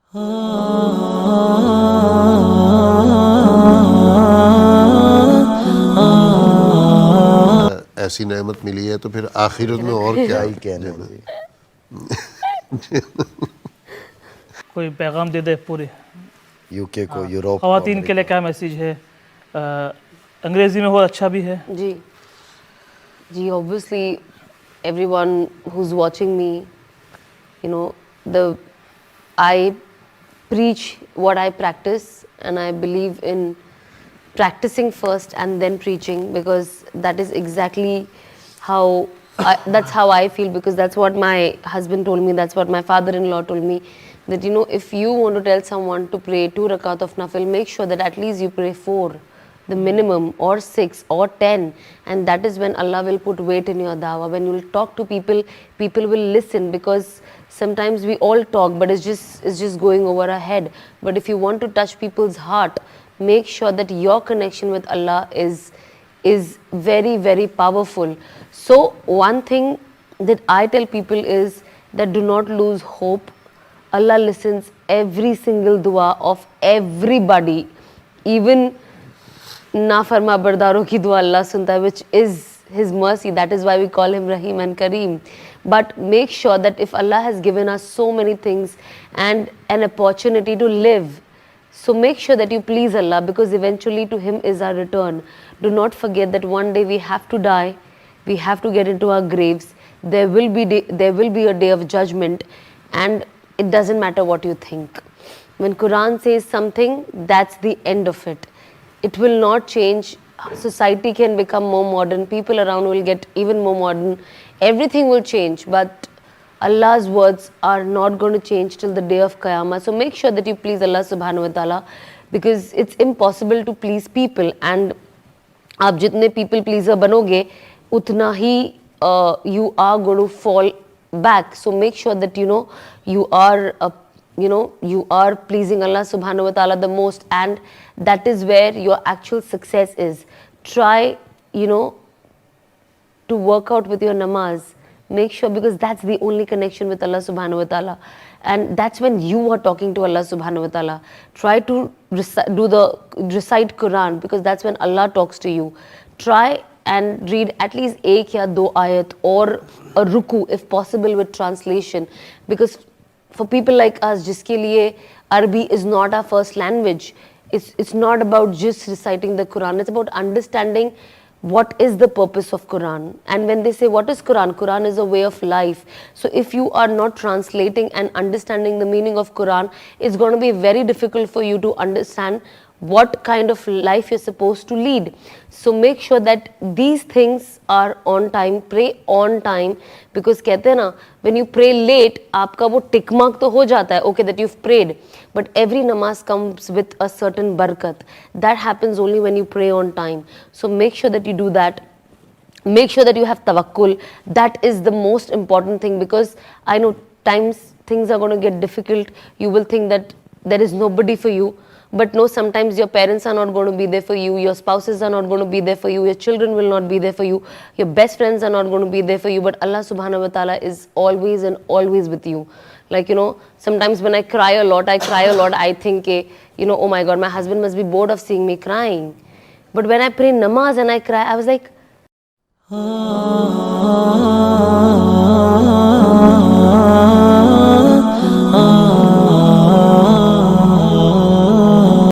ऐसी नेमत मिली है तो फिर आखिरत में और क्या ही कहने में। कोई पैगाम दे दे पूरे यूके को, यूरोप को, ख़वातीन के लिए क्या मैसेज है? अंग्रेज़ी में हो अच्छा भी है। जी जी, obviously everyone who's watching me, you know, I preach what I practice, and I believe in practicing first and then preaching, because that is exactly how that's how I feel, because that's what my husband told me, that's what my father-in-law told me, that you know, if you want to tell someone to pray 2 rakat of nafil, make sure that at least you pray 4, the minimum, or 6 or 10, and that is when Allah will put weight in your dawah. When you will talk to people, people will listen, because sometimes we all talk but it's just going over our head. But if you want to touch people's heart, make sure that your connection with Allah is very, very powerful. So one thing that I tell people is that do not lose hope. Allah listens every single dua of everybody, even नाफरमा बरदारों की दुआ अल्लाह सुनता है, which is his mercy. That is why we call him Rahim and Kareem. But make sure that if Allah has given us so many things and an opportunity to live, so make sure that you please Allah, because eventually to him is our return. Do not forget that one day we have to die, we have to get into our graves, there will be a day of judgment, and it doesn't matter what you think. When Quran says something, that's the end of it. It will not change. Society can become more modern, people around will get even more modern, everything will change, but Allah's words are not going to change till the day of Qiyamah. So make sure that you please Allah subhanahu wa ta'ala, because it's impossible to please people, and आप जितने people pleaser बनोगे उतना ही you are going to fall back. So make sure that you are pleasing Allah subhanahu wa ta'ala the most, and that is where your actual success is. Try to work out with your namaz. Make sure, because that's the only connection with Allah subhanahu wa ta'ala, and that's when you are talking to Allah subhanahu wa ta'ala. Try to recite Quran, because that's when Allah talks to you. Try and read at least ek ya do ayat or a ruku if possible with translation, because for people like us jiske liye Arabic is not our first language, it's not about just reciting the Quran, it's about understanding what is the purpose of Quran. And when they say what is Quran, Quran is a way of life. So if you are not translating and understanding the meaning of Quran, it's going to be very difficult for you to understand what kind of life you're supposed to lead. So make sure that these things are on time, pray on time, because कहते हैं ना, when you pray late, आपका वो tick mark तो हो जाता है, okay, that you've prayed, but every namaz comes with a certain barakat. That happens only when you pray on time. So make sure that you do that. Make sure that you have tawakkul. That is the most important thing, because I know times things are going to get difficult. You will think that there is nobody for you. But no, sometimes your parents are not going to be there for you, your spouses are not going to be there for you, your children will not be there for you, your best friends are not going to be there for you, but Allah subhanahu wa ta'ala is always and always with you. Like, sometimes when I cry a lot, I think, oh my God, my husband must be bored of seeing me crying. But when I pray namaz and I cry, I was like, Ah